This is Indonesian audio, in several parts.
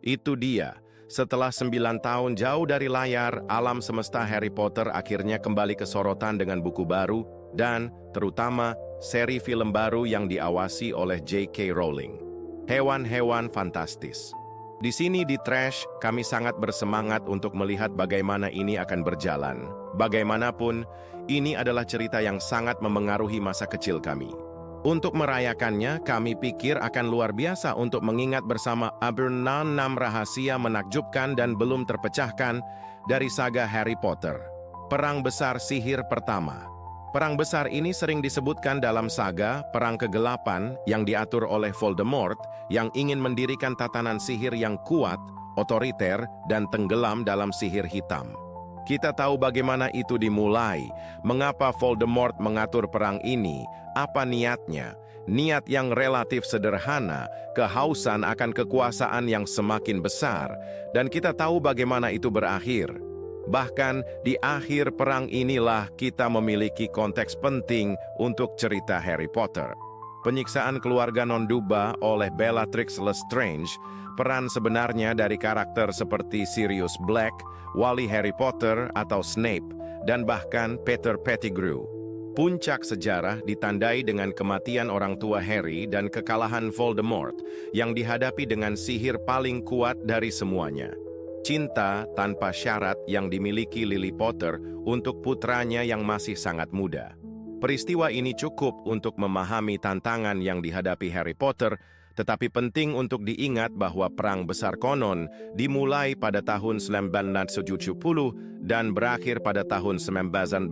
Itu dia. Setelah 9 tahun jauh dari layar, alam semesta Harry Potter akhirnya kembali ke sorotan dengan buku baru dan, terutama, seri film baru yang diawasi oleh J.K. Rowling. Hewan-hewan fantastis. Di sini di Trash, kami sangat bersemangat untuk melihat bagaimana ini akan berjalan. Bagaimanapun, ini adalah cerita yang sangat memengaruhi masa kecil kami. Untuk merayakannya, kami pikir akan luar biasa untuk mengingat bersama 6 rahasia menakjubkan dan belum terpecahkan dari saga Harry Potter. Perang Besar Sihir Pertama. Perang besar ini sering disebutkan dalam saga Perang Kegelapan yang diatur oleh Voldemort yang ingin mendirikan tatanan sihir yang kuat, otoriter, dan tenggelam dalam sihir hitam. Kita tahu bagaimana itu dimulai, mengapa Voldemort mengatur perang ini, apa niatnya, niat yang relatif sederhana, kehausan akan kekuasaan yang semakin besar, dan kita tahu bagaimana itu berakhir. Bahkan di akhir perang inilah kita memiliki konteks penting untuk cerita Harry Potter. Penyiksaan keluarga Nonduba oleh Bellatrix Lestrange, peran sebenarnya dari karakter seperti Sirius Black, wali Harry Potter atau Snape, dan bahkan Peter Pettigrew. Puncak sejarah ditandai dengan kematian orang tua Harry dan kekalahan Voldemort yang dihadapi dengan sihir paling kuat dari semuanya. Cinta tanpa syarat yang dimiliki Lily Potter untuk putranya yang masih sangat muda. Peristiwa ini cukup untuk memahami tantangan yang dihadapi Harry Potter, tetapi penting untuk diingat bahwa Perang Besar konon dimulai pada tahun 1970 dan berakhir pada tahun 1941,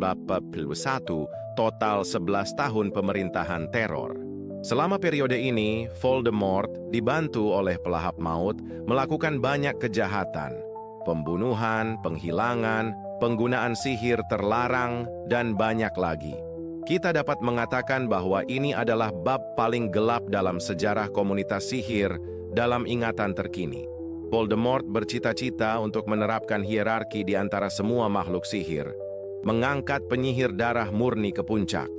total 11 tahun pemerintahan teror. Selama periode ini, Voldemort dibantu oleh pelahap maut melakukan banyak kejahatan, pembunuhan, penghilangan, penggunaan sihir terlarang, dan banyak lagi. Kita dapat mengatakan bahwa ini adalah bab paling gelap dalam sejarah komunitas sihir dalam ingatan terkini. Voldemort bercita-cita untuk menerapkan hierarki di antara semua makhluk sihir, mengangkat penyihir darah murni ke puncak.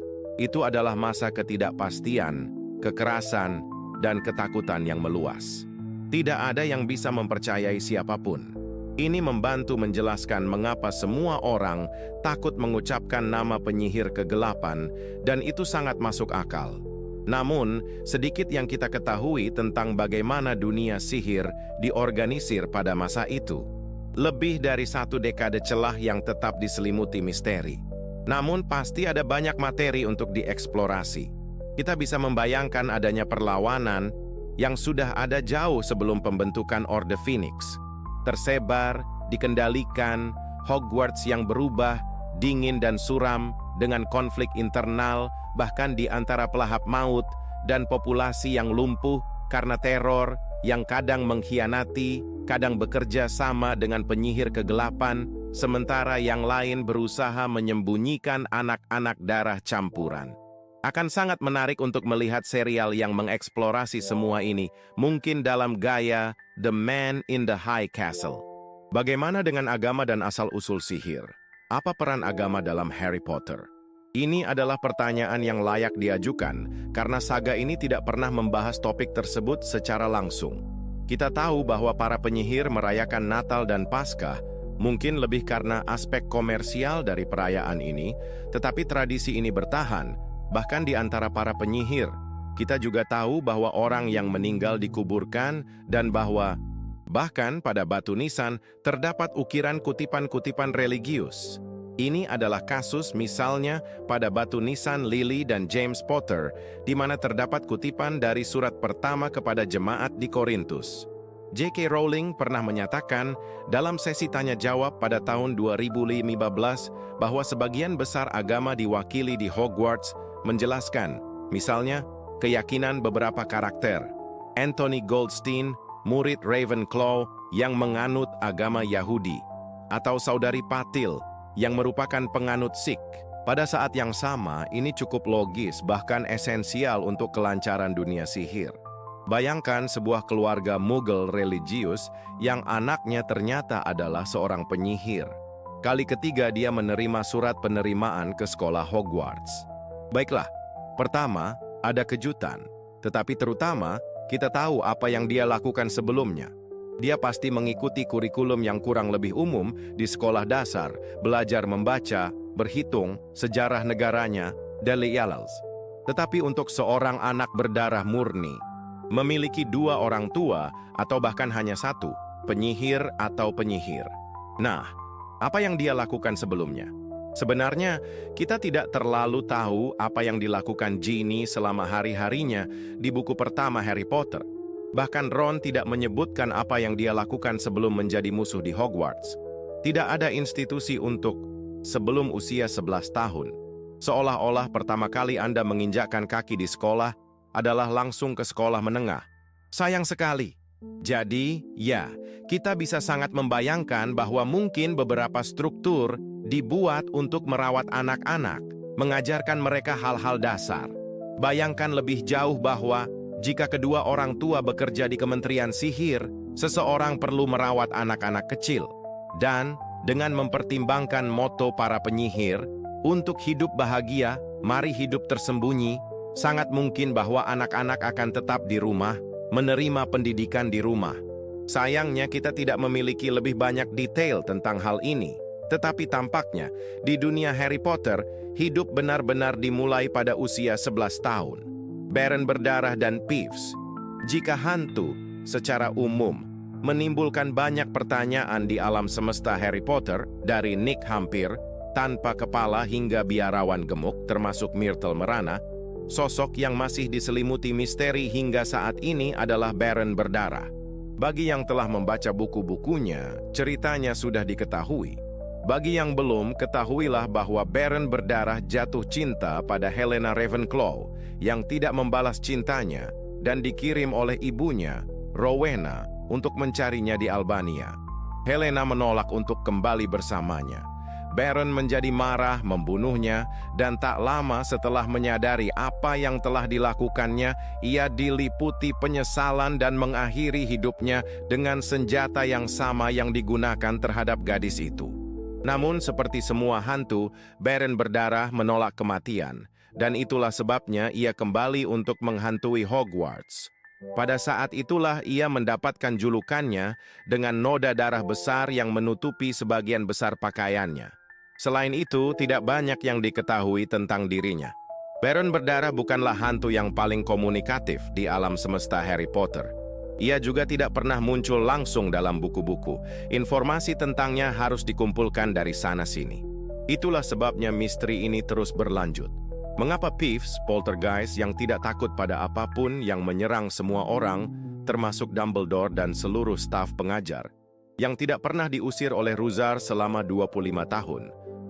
Itu adalah masa ketidakpastian, kekerasan, dan ketakutan yang meluas. Tidak ada yang bisa mempercayai siapapun. Ini membantu menjelaskan mengapa semua orang takut mengucapkan nama penyihir kegelapan, dan itu sangat masuk akal. Namun, sedikit yang kita ketahui tentang bagaimana dunia sihir diorganisir pada masa itu. Lebih dari 1 dekade celah yang tetap diselimuti misteri. Namun, pasti ada banyak materi untuk dieksplorasi. Kita bisa membayangkan adanya perlawanan yang sudah ada jauh sebelum pembentukan Orde Phoenix. Tersebar, dikendalikan, Hogwarts yang berubah, dingin dan suram, dengan konflik internal, bahkan di antara pelahap maut, dan populasi yang lumpuh karena teror, yang kadang mengkhianati, kadang bekerja sama dengan penyihir kegelapan, sementara yang lain berusaha menyembunyikan anak-anak darah campuran. Akan sangat menarik untuk melihat serial yang mengeksplorasi semua ini, mungkin dalam gaya The Man in the High Castle. Bagaimana dengan agama dan asal-usul sihir? Apa peran agama dalam Harry Potter? Ini adalah pertanyaan yang layak diajukan, karena saga ini tidak pernah membahas topik tersebut secara langsung. Kita tahu bahwa para penyihir merayakan Natal dan Paskah, mungkin lebih karena aspek komersial dari perayaan ini, tetapi tradisi ini bertahan, bahkan di antara para penyihir. Kita juga tahu bahwa orang yang meninggal dikuburkan dan bahwa bahkan pada batu nisan terdapat ukiran kutipan-kutipan religius. Ini adalah kasus misalnya pada batu nisan Lily dan James Potter, di mana terdapat kutipan dari surat pertama kepada jemaat di Korintus. J.K. Rowling pernah menyatakan dalam sesi tanya-jawab pada tahun 2015 bahwa sebagian besar agama diwakili di Hogwarts menjelaskan, misalnya, keyakinan beberapa karakter. Anthony Goldstein, murid Ravenclaw yang menganut agama Yahudi, atau saudari Patil yang merupakan penganut Sikh. Pada saat yang sama, ini cukup logis bahkan esensial untuk kelancaran dunia sihir. Bayangkan sebuah keluarga Mughal religius yang anaknya ternyata adalah seorang penyihir. Kali ketiga dia menerima surat penerimaan ke sekolah Hogwarts. Baiklah, pertama, ada kejutan. Tetapi terutama, kita tahu apa yang dia lakukan sebelumnya. Dia pasti mengikuti kurikulum yang kurang lebih umum di sekolah dasar, belajar membaca, berhitung, sejarah negaranya, dan lialals. Tetapi untuk seorang anak berdarah murni, memiliki dua orang tua atau bahkan hanya satu, penyihir atau penyihir. Nah, apa yang dia lakukan sebelumnya? Sebenarnya, kita tidak terlalu tahu apa yang dilakukan Ginny selama hari-harinya di buku pertama Harry Potter. Bahkan Ron tidak menyebutkan apa yang dia lakukan sebelum menjadi musuh di Hogwarts. Tidak ada institusi untuk sebelum usia 11 tahun. Seolah-olah pertama kali Anda menginjakkan kaki di sekolah adalah langsung ke sekolah menengah. Sayang sekali. Jadi, ya, kita bisa sangat membayangkan bahwa mungkin beberapa struktur dibuat untuk merawat anak-anak, mengajarkan mereka hal-hal dasar. Bayangkan lebih jauh bahwa jika kedua orang tua bekerja di Kementerian Sihir, seseorang perlu merawat anak-anak kecil. Dan dengan mempertimbangkan moto para penyihir, untuk hidup bahagia, mari hidup tersembunyi, sangat mungkin bahwa anak-anak akan tetap di rumah, menerima pendidikan di rumah. Sayangnya kita tidak memiliki lebih banyak detail tentang hal ini. Tetapi tampaknya, di dunia Harry Potter, hidup benar-benar dimulai pada usia 11 tahun. Baron Berdarah dan Peeves. Jika hantu, secara umum, menimbulkan banyak pertanyaan di alam semesta Harry Potter, dari Nick Hampir, tanpa kepala hingga biarawan gemuk, termasuk Myrtle Merana, sosok yang masih diselimuti misteri hingga saat ini adalah Baron Berdarah. Bagi yang telah membaca buku-bukunya, ceritanya sudah diketahui. Bagi yang belum, ketahuilah bahwa Baron Berdarah jatuh cinta pada Helena Ravenclaw yang tidak membalas cintanya dan dikirim oleh ibunya, Rowena, untuk mencarinya di Albania. Helena menolak untuk kembali bersamanya. Baron menjadi marah, membunuhnya, dan tak lama setelah menyadari apa yang telah dilakukannya, ia diliputi penyesalan dan mengakhiri hidupnya dengan senjata yang sama yang digunakan terhadap gadis itu. Namun seperti semua hantu, Baron Berdarah menolak kematian, dan itulah sebabnya ia kembali untuk menghantui Hogwarts. Pada saat itulah ia mendapatkan julukannya dengan noda darah besar yang menutupi sebagian besar pakaiannya. Selain itu, tidak banyak yang diketahui tentang dirinya. Baron Berdarah bukanlah hantu yang paling komunikatif di alam semesta Harry Potter. Ia juga tidak pernah muncul langsung dalam buku-buku. Informasi tentangnya harus dikumpulkan dari sana-sini. Itulah sebabnya misteri ini terus berlanjut. Mengapa Peeves, poltergeist yang tidak takut pada apapun yang menyerang semua orang, termasuk Dumbledore dan seluruh staf pengajar, yang tidak pernah diusir oleh Ruzar selama 25 tahun,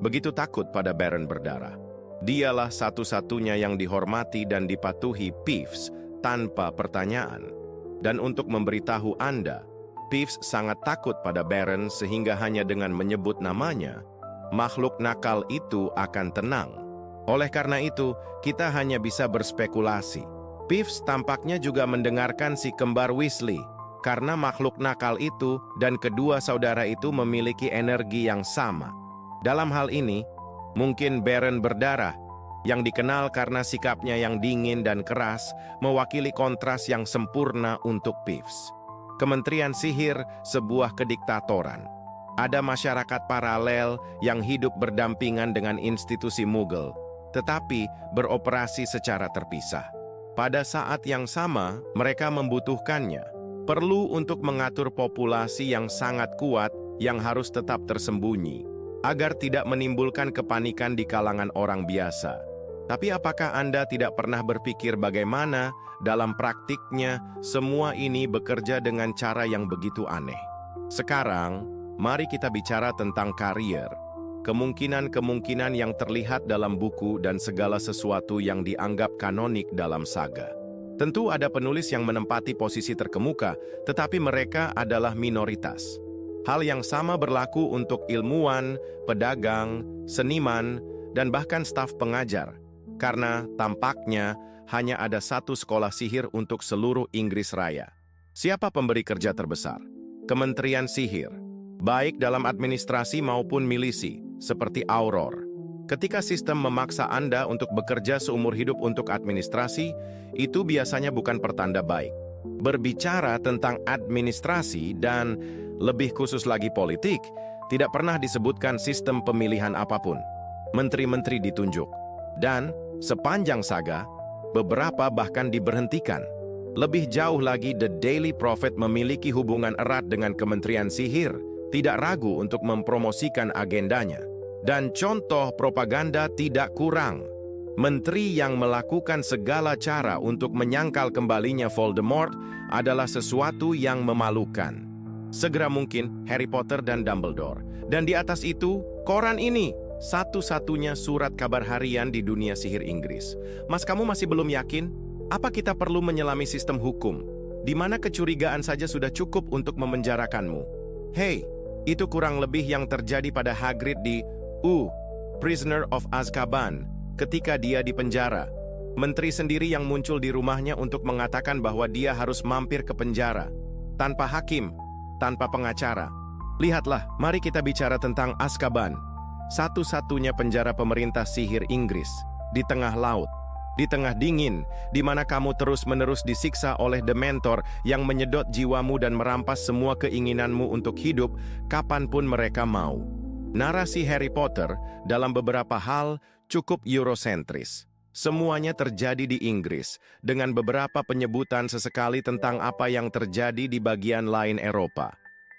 begitu takut pada Baron Berdarah? Dialah satu-satunya yang dihormati dan dipatuhi Peeves tanpa pertanyaan. Dan untuk memberitahu Anda, Peeves sangat takut pada Baron sehingga hanya dengan menyebut namanya, makhluk nakal itu akan tenang. Oleh karena itu, kita hanya bisa berspekulasi. Peeves tampaknya juga mendengarkan si kembar Weasley, karena makhluk nakal itu dan kedua saudara itu memiliki energi yang sama. Dalam hal ini, mungkin Baron Berdarah, yang dikenal karena sikapnya yang dingin dan keras, mewakili kontras yang sempurna untuk Peeves. Kementerian Sihir, sebuah kediktatoran. Ada masyarakat paralel yang hidup berdampingan dengan institusi Muggle, tetapi beroperasi secara terpisah. Pada saat yang sama, mereka membutuhkannya. Perlu untuk mengatur populasi yang sangat kuat yang harus tetap tersembunyi, agar tidak menimbulkan kepanikan di kalangan orang biasa. Tapi apakah Anda tidak pernah berpikir bagaimana dalam praktiknya semua ini bekerja dengan cara yang begitu aneh? Sekarang, mari kita bicara tentang karier. Kemungkinan-kemungkinan yang terlihat dalam buku dan segala sesuatu yang dianggap kanonik dalam saga. Tentu ada penulis yang menempati posisi terkemuka, tetapi mereka adalah minoritas. Hal yang sama berlaku untuk ilmuwan, pedagang, seniman, dan bahkan staf pengajar. Karena tampaknya hanya ada satu sekolah sihir untuk seluruh Inggris Raya. Siapa pemberi kerja terbesar? Kementerian Sihir, baik dalam administrasi maupun milisi, seperti Auror. Ketika sistem memaksa Anda untuk bekerja seumur hidup untuk administrasi, itu biasanya bukan pertanda baik. Berbicara tentang administrasi dan lebih khusus lagi politik, tidak pernah disebutkan sistem pemilihan apapun. Menteri-menteri ditunjuk. Dan sepanjang saga, beberapa bahkan diberhentikan. Lebih jauh lagi, The Daily Prophet memiliki hubungan erat dengan Kementerian Sihir, tidak ragu untuk mempromosikan agendanya. Dan contoh propaganda tidak kurang. Menteri yang melakukan segala cara untuk menyangkal kembalinya Voldemort adalah sesuatu yang memalukan. Segera mungkin Harry Potter dan Dumbledore. Dan di atas itu, koran ini, satu-satunya surat kabar harian di dunia sihir Inggris. Mas, kamu masih belum yakin? Apa kita perlu menyelami sistem hukum, di mana kecurigaan saja sudah cukup untuk memenjarakanmu? Hei, itu kurang lebih yang terjadi pada Hagrid di Prisoner of Azkaban, ketika dia di penjara. Menteri sendiri yang muncul di rumahnya untuk mengatakan bahwa dia harus mampir ke penjara. Tanpa hakim, tanpa pengacara. Lihatlah, mari kita bicara tentang Azkaban. Satu-satunya penjara pemerintah sihir Inggris, di tengah laut, di tengah dingin, di mana kamu terus-menerus disiksa oleh Dementor yang menyedot jiwamu dan merampas semua keinginanmu untuk hidup kapanpun mereka mau. Narasi Harry Potter dalam beberapa hal cukup Eurosentris. Semuanya terjadi di Inggris, dengan beberapa penyebutan sesekali tentang apa yang terjadi di bagian lain Eropa.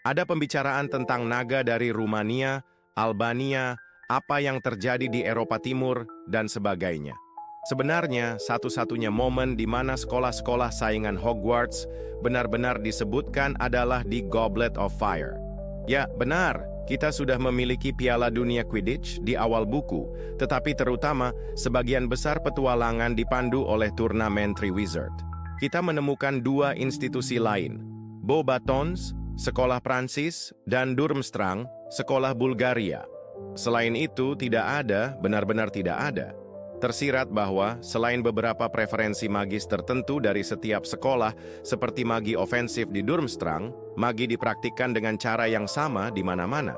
Ada pembicaraan tentang naga dari Rumania, Albania, apa yang terjadi di Eropa Timur, dan sebagainya. Sebenarnya, satu-satunya momen di mana sekolah-sekolah saingan Hogwarts benar-benar disebutkan adalah di Goblet of Fire. Ya, benar, kita sudah memiliki Piala Dunia Quidditch di awal buku, tetapi terutama sebagian besar petualangan dipandu oleh turnamen Triwizard. Kita menemukan dua institusi lain, Beauxbatons, sekolah Prancis, dan Durmstrang, sekolah Bulgaria. Selain itu, tidak ada, benar-benar tidak ada. Tersirat bahwa selain beberapa preferensi magis tertentu dari setiap sekolah, seperti magi ofensif di Durmstrang, magi dipraktikkan dengan cara yang sama di mana-mana.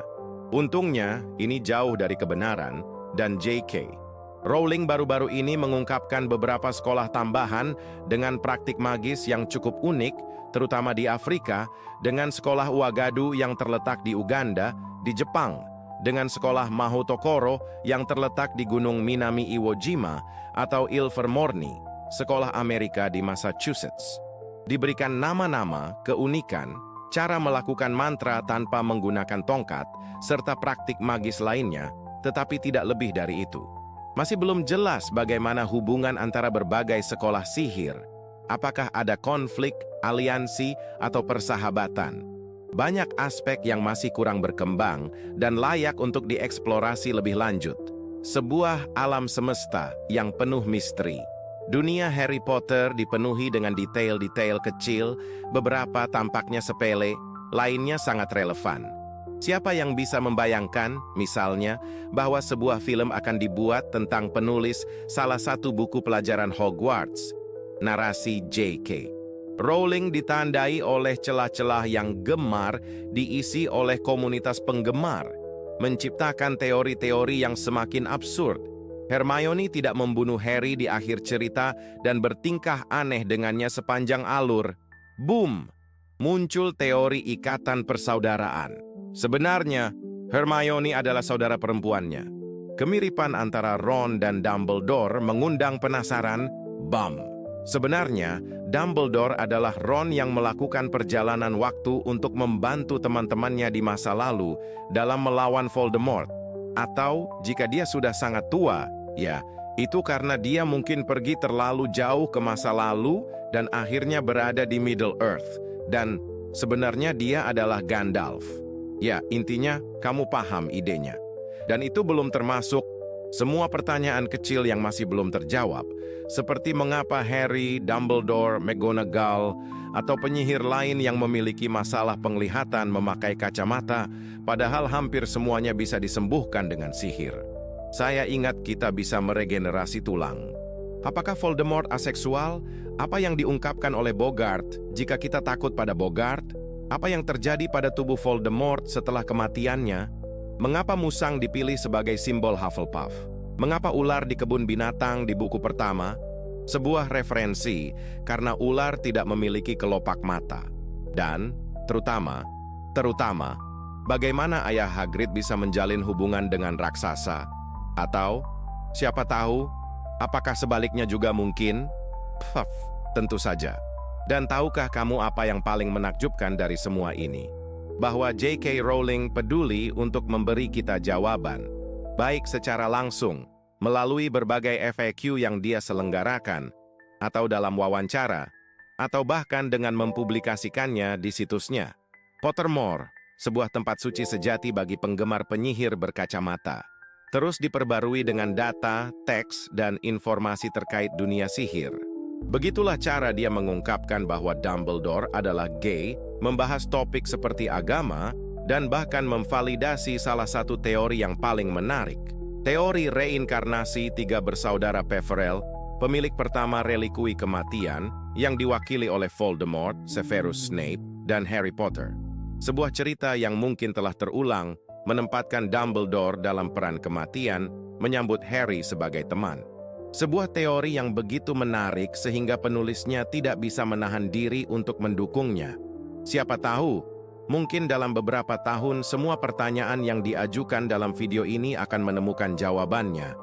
Untungnya, ini jauh dari kebenaran, dan J.K. Rowling baru-baru ini mengungkapkan beberapa sekolah tambahan dengan praktik magis yang cukup unik, terutama di Afrika, dengan sekolah Uagadu yang terletak di Uganda, di Jepang, dengan sekolah Mahotokoro yang terletak di Gunung Minami Iwo Jima atau Ilvermorny, sekolah Amerika di Massachusetts. Diberikan nama-nama, keunikan, cara melakukan mantra tanpa menggunakan tongkat, serta praktik magis lainnya, tetapi tidak lebih dari itu. Masih belum jelas bagaimana hubungan antara berbagai sekolah sihir. Apakah ada konflik, aliansi, atau persahabatan? Banyak aspek yang masih kurang berkembang dan layak untuk dieksplorasi lebih lanjut. Sebuah alam semesta yang penuh misteri. Dunia Harry Potter dipenuhi dengan detail-detail kecil, beberapa tampaknya sepele, lainnya sangat relevan. Siapa yang bisa membayangkan, misalnya, bahwa sebuah film akan dibuat tentang penulis salah satu buku pelajaran Hogwarts, narasi J.K. Rowling ditandai oleh celah-celah yang gemar diisi oleh komunitas penggemar, menciptakan teori-teori yang semakin absurd. Hermione tidak membunuh Harry di akhir cerita dan bertingkah aneh dengannya sepanjang alur. Boom! Muncul teori ikatan persaudaraan. Sebenarnya, Hermione adalah saudara perempuannya. Kemiripan antara Ron dan Dumbledore mengundang penasaran. Bam! Sebenarnya, Dumbledore adalah Ron yang melakukan perjalanan waktu untuk membantu teman-temannya di masa lalu dalam melawan Voldemort. Atau, jika dia sudah sangat tua, ya, itu karena dia mungkin pergi terlalu jauh ke masa lalu dan akhirnya berada di Middle-earth. Dan sebenarnya dia adalah Gandalf. Ya, intinya, kamu paham idenya. Dan itu belum termasuk semua pertanyaan kecil yang masih belum terjawab, seperti mengapa Harry, Dumbledore, McGonagall, atau penyihir lain yang memiliki masalah penglihatan memakai kacamata, padahal hampir semuanya bisa disembuhkan dengan sihir. Saya ingat kita bisa meregenerasi tulang. Apakah Voldemort aseksual? Apa yang diungkapkan oleh Bogart jika kita takut pada Bogart? Apa yang terjadi pada tubuh Voldemort setelah kematiannya? Mengapa musang dipilih sebagai simbol Hufflepuff? Mengapa ular di kebun binatang di buku pertama? Sebuah referensi karena ular tidak memiliki kelopak mata. Dan, terutama, bagaimana ayah Hagrid bisa menjalin hubungan dengan raksasa? Atau, siapa tahu, apakah sebaliknya juga mungkin? Puff, tentu saja. Dan tahukah kamu apa yang paling menakjubkan dari semua ini? Bahwa J.K. Rowling peduli untuk memberi kita jawaban, baik secara langsung, melalui berbagai FAQ yang dia selenggarakan, atau dalam wawancara, atau bahkan dengan mempublikasikannya di situsnya. Pottermore, sebuah tempat suci sejati bagi penggemar penyihir berkacamata, terus diperbarui dengan data, teks, dan informasi terkait dunia sihir. Begitulah cara dia mengungkapkan bahwa Dumbledore adalah gay, membahas topik seperti agama, dan bahkan memvalidasi salah satu teori yang paling menarik. Teori reinkarnasi tiga bersaudara Peverell, pemilik pertama relikui kematian, yang diwakili oleh Voldemort, Severus Snape, dan Harry Potter. Sebuah cerita yang mungkin telah terulang, menempatkan Dumbledore dalam peran kematian, menyambut Harry sebagai teman. Sebuah teori yang begitu menarik sehingga penulisnya tidak bisa menahan diri untuk mendukungnya. Siapa tahu, mungkin dalam beberapa tahun semua pertanyaan yang diajukan dalam video ini akan menemukan jawabannya.